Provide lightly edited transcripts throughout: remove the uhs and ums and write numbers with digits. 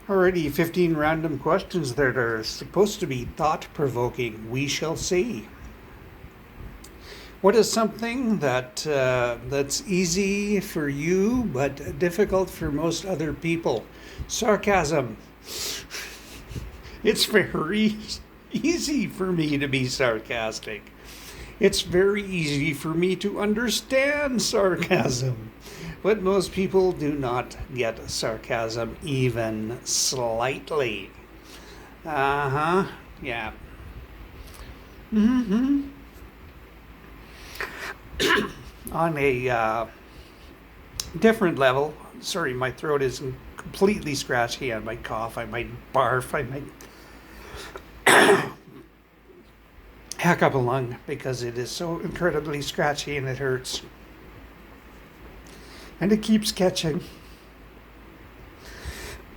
Already 15 random questions that are supposed to be thought provoking. We shall see. What is something that's easy for you but difficult for most other people? Sarcasm. It's very easy for me to be sarcastic. It's very easy for me to understand sarcasm. But most people do not get sarcasm even slightly. Uh huh. Yeah. Hmm. On a different level, sorry, my throat is completely scratchy. I might cough, I might barf, I might hack up a lung because it is so incredibly scratchy and it hurts. And it keeps catching.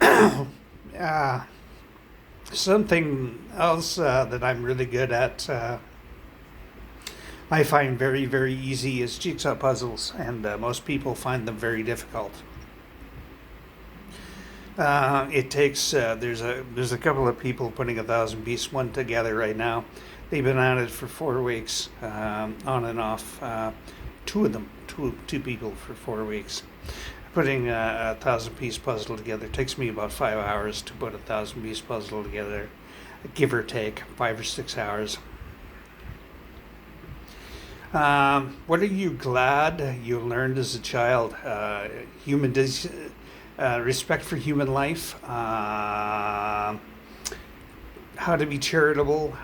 uh, Something else that I'm really good at, I find very, very easy is jigsaw puzzles, and most people find them very difficult. It takes there's a couple of people putting 1,000 piece one together right now. They've been at it for 4 weeks, on and off. Two of them, two people for 4 weeks. Putting a 1,000 piece puzzle together takes me about 5 hours to put a 1,000 piece puzzle together, give or take 5 or 6 hours. What are you glad you learned as a child? Respect for human life, how to be charitable.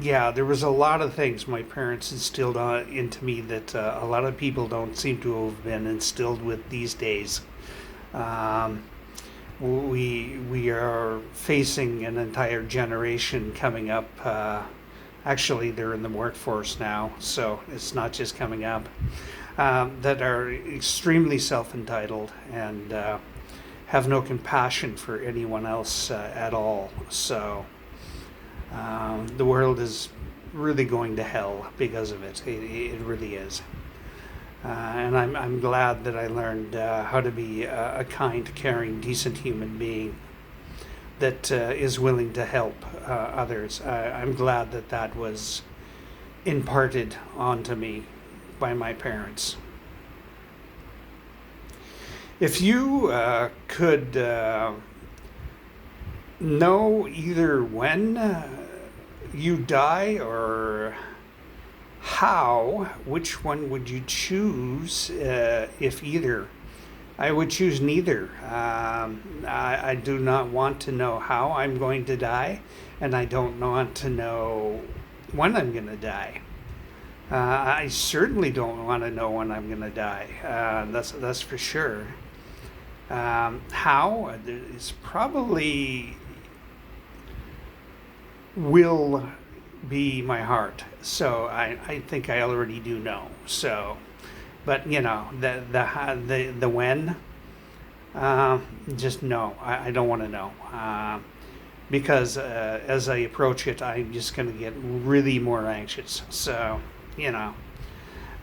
Yeah, there was a lot of things my parents instilled into me that a lot of people don't seem to have been instilled with these days. Um, we are facing an entire generation coming up. Actually, they're in the workforce now, so it's not just coming up. That are extremely self-entitled and have no compassion for anyone else at all. So the world is really going to hell because of it. It really is. And I'm glad that I learned how to be a kind, caring, decent human being that is willing to help others. I'm glad that that was imparted onto me by my parents. If you could know either when you die or how, which one would you choose if either? I would choose neither. I do not want to know how I'm going to die, and I don't want to know when I'm going to die. I certainly don't want to know when I'm going to die. That's for sure. How is probably will be my heart. So I think I already do know. So, but the when, just no. I don't want to know. Because as I approach it, I'm just going to get really more anxious. So, you know,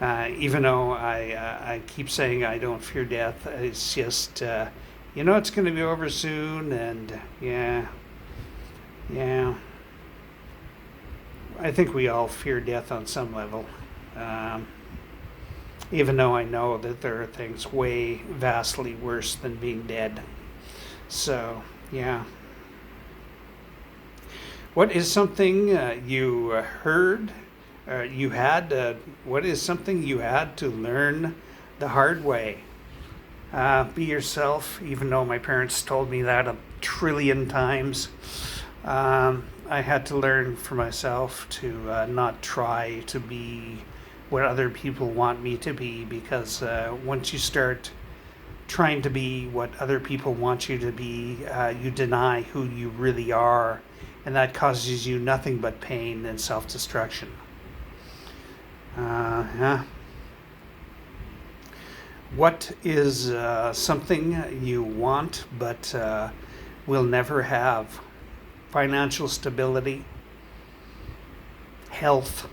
even though I keep saying I don't fear death, it's just, it's going to be over soon. And yeah, I think we all fear death on some level. Um, Even though I know that there are things way vastly worse than being dead. So, yeah. What is something you heard, what is something you had to learn the hard way? Be yourself, even though my parents told me that a trillion times. I had to learn for myself to not try to be what other people want me to be, because once you start trying to be what other people want you to be, you deny who you really are, and that causes you nothing but pain and self-destruction. Yeah. What is something you want but will never have? Financial stability, health,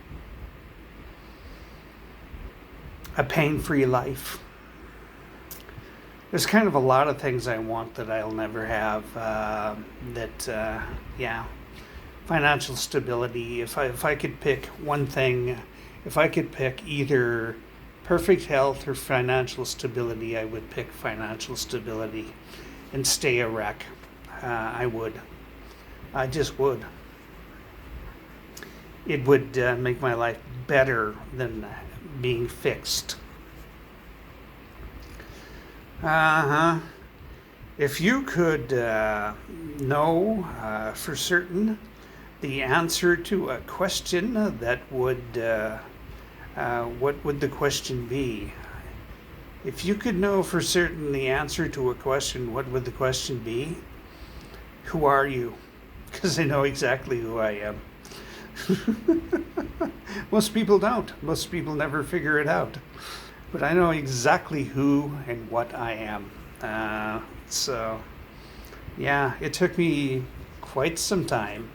a pain-free life, there's kind of a lot of things I want that I'll never have. Yeah, financial stability. If I could pick one thing, if I could pick either perfect health or financial stability, I would pick financial stability and stay a wreck. I would. I just would. It would make my life better than being fixed. Uh huh. If you could know for certain the answer to a question that would, what would the question be? If you could know for certain the answer to a question, what would the question be? Who are you? Because I know exactly who I am. Most people don't. Most people never figure it out. But I know exactly who and what I am. So, yeah, it took me quite some time.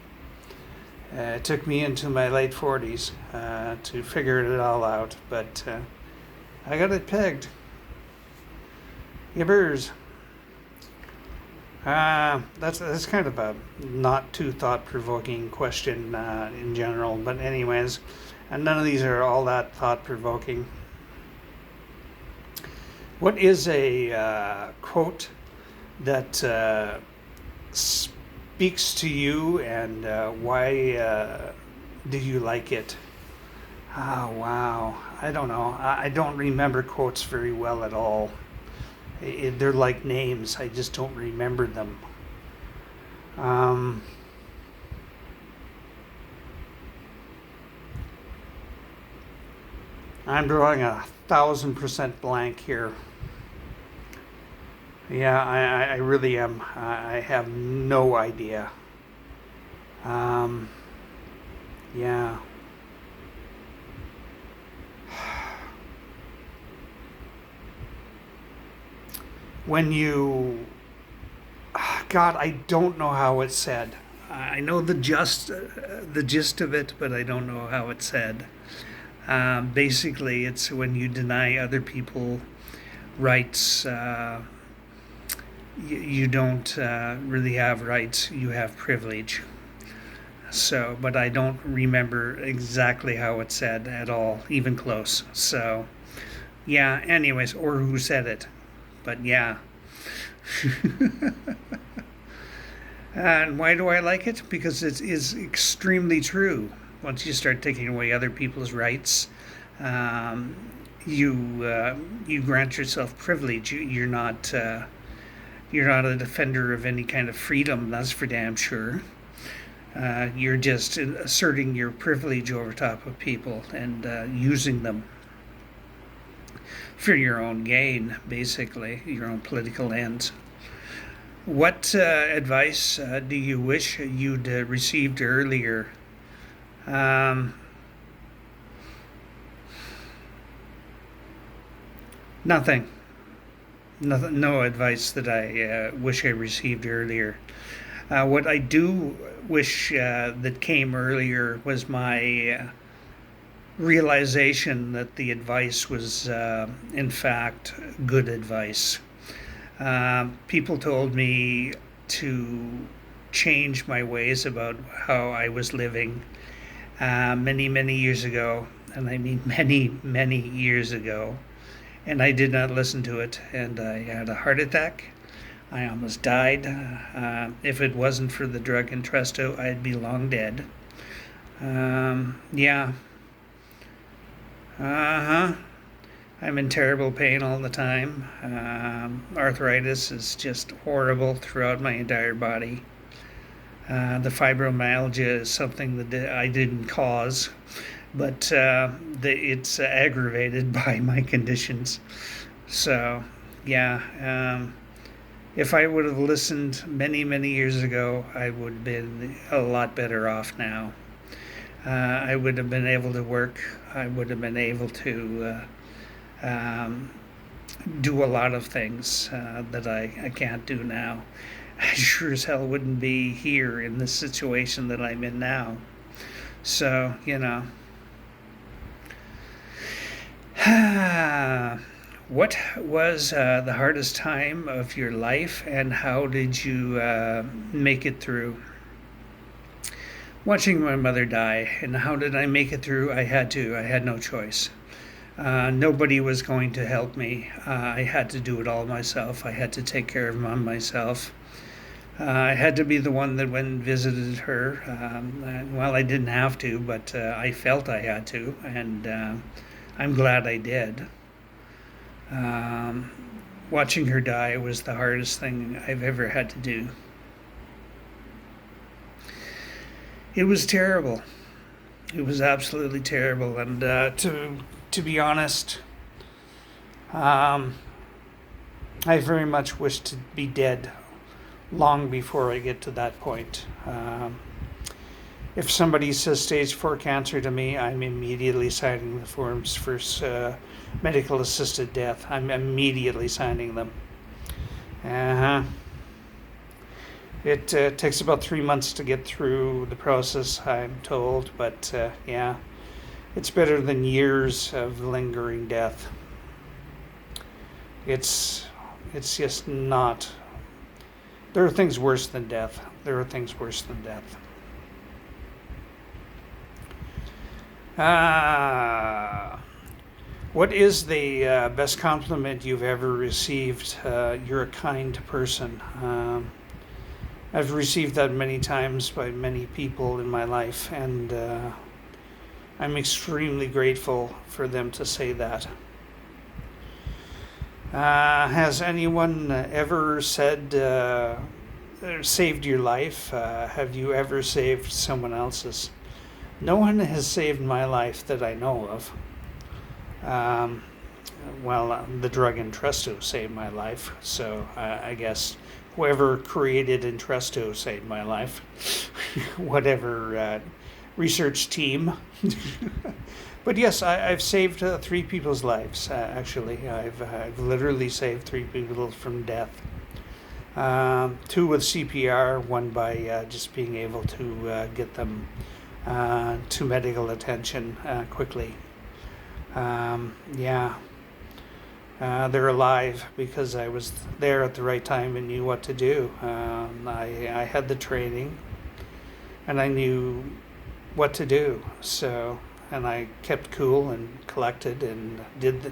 It took me into my late 40s to figure it all out. But I got it pegged. Yibbers. That's kind of a not too thought-provoking question in general, but anyways, and none of these are all that thought-provoking. What is a quote that speaks to you, and why do you like it? Oh, wow. I don't know. I don't remember quotes very well at all. They're like names. I just don't remember them. I'm drawing 1,000% blank here. Yeah, I really am. I have no idea. Yeah. When you, God, I don't know how it's said. I know the gist of it, but I don't know how it's said. Basically, it's when you deny other people rights. You don't really have rights. You have privilege. So, but I don't remember exactly how it's said at all, even close. So, yeah. Anyways, or who said it. But yeah. And why do I like it? Because it is extremely true. Once you start taking away other people's rights, you grant yourself privilege. You're not a defender of any kind of freedom. That's for damn sure. You're just asserting your privilege over top of people and using them for your own gain, basically, your own political ends. What advice do you wish you'd received earlier? Nothing. Nothing. No advice that I wish I received earlier. What I do wish that came earlier was my realization that the advice was, in fact, good advice. People told me to change my ways about how I was living many, many years ago, and I mean many, many years ago, and I did not listen to it, and I had a heart attack. I almost died. If it wasn't for the drug Entresto, I'd be long dead. Yeah. Uh-huh. I'm in terrible pain all the time. Arthritis is just horrible throughout my entire body. The fibromyalgia is something that I didn't cause, but it's aggravated by my conditions. So, yeah. If I would have listened many, many years ago, I would have been a lot better off now. I would have been able to work. I would have been able to do a lot of things that I can't do now. I sure as hell wouldn't be here in the situation that I'm in now. So, What was the hardest time of your life, and how did you make it through? Watching my mother die, and how did I make it through? I had to. I had no choice. Nobody was going to help me. I had to do it all myself. I had to take care of mom myself. I had to be the one that went and visited her. Well, I didn't have to, but I felt I had to, and I'm glad I did. Um, Watching her die was the hardest thing I've ever had to do. It was terrible. It was absolutely terrible, and to be honest, um, I very much wish to be dead long before I get to that point. If somebody says stage 4 cancer to me, I'm immediately signing the forms for medical assisted death. I'm immediately signing them. Uh-huh. It takes about 3 months to get through the process, I'm told, but yeah, it's better than years of lingering death. It's just not. There are things worse than death. There are things worse than death. What is the best compliment you've ever received? You're a kind person. I've received that many times by many people in my life, and I'm extremely grateful for them to say that. Has anyone ever said, saved your life? Have you ever saved someone else's? No one has saved my life that I know of. The drug Entresto saved my life, so I guess whoever created Entresto saved my life. Whatever research team. But yes, I've saved 3 people's lives, actually. I've literally saved 3 people from death. 2 with CPR, 1 by just being able to get them to medical attention quickly. Yeah. They're alive because I was there at the right time and knew what to do. I had the training and I knew what to do. And I kept cool and collected and did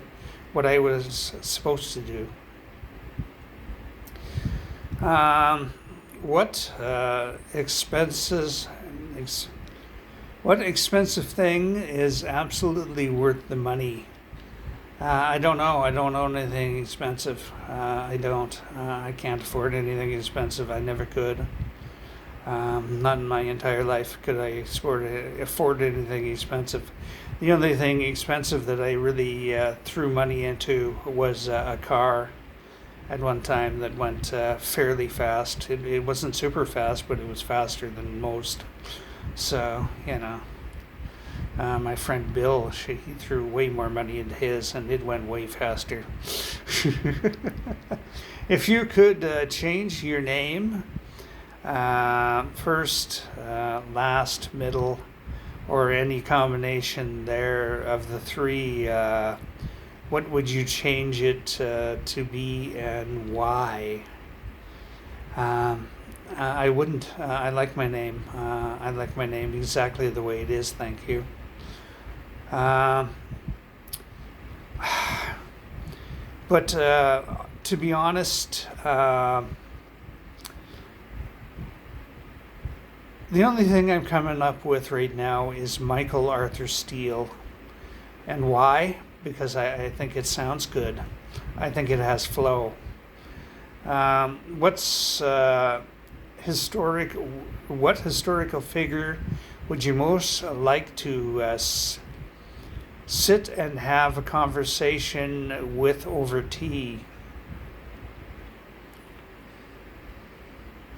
what I was supposed to do. What expensive thing is absolutely worth the money? I don't know. I don't own anything expensive. I don't. I can't afford anything expensive. I never could. Not in my entire life could I afford anything expensive. The only thing expensive that I really threw money into was a car at one time that went fairly fast. It wasn't super fast, but it was faster than most. So, my friend Bill, he threw way more money into his, and it went way faster. If you could change your name, first, last, middle, or any combination there of the 3, what would you change it to be, and why? I wouldn't. I like my name. I like my name exactly the way it is. Thank you. But to be honest, the only thing I'm coming up with right now is Michael Arthur Steele. And why? Because I think it sounds good. I think it has flow. What historical figure would you most like to sit and have a conversation with over tea?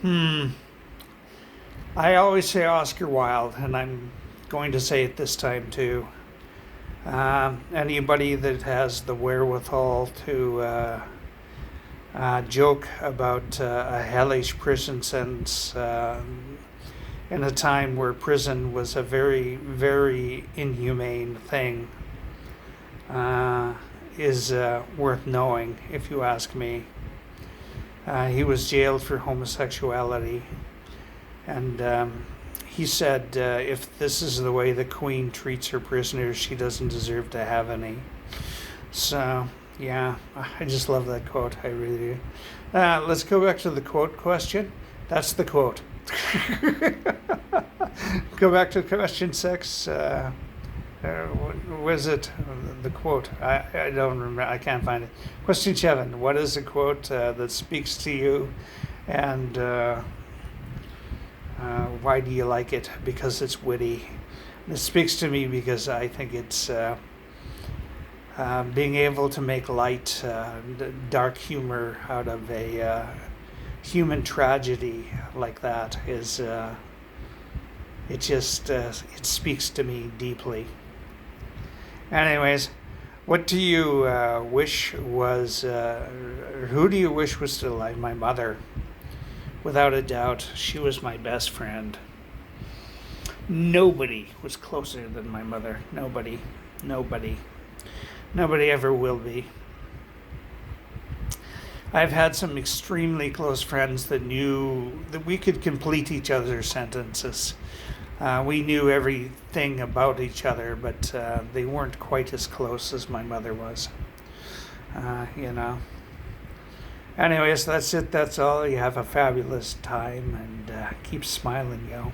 I always say Oscar Wilde, and I'm going to say it this time too. Anybody that has the wherewithal to joke about a hellish prison sentence in a time where prison was a very, very inhumane thing is worth knowing, if you ask me. He was jailed for homosexuality, and he said, if this is the way the Queen treats her prisoners, she doesn't deserve to have any. So, yeah, I just love that quote. I really do. Let's go back to the quote question. That's the quote. Go back to question 6. Was it the quote? I don't remember. I can't find it. Question 7. What is a quote that speaks to you, and why do you like it? Because it's witty. It speaks to me because I think it's being able to make light, dark humor out of a human tragedy like that is. It just it speaks to me deeply. Anyways, what do you wish was? Who do you wish was still alive? My mother. Without a doubt, she was my best friend. Nobody was closer than my mother. Nobody. Nobody ever will be. I've had some extremely close friends that knew that we could complete each other's sentences. We knew everything about each other, but they weren't quite as close as my mother was. You know. Anyways, that's it. That's all. You have a fabulous time, and keep smiling, yo.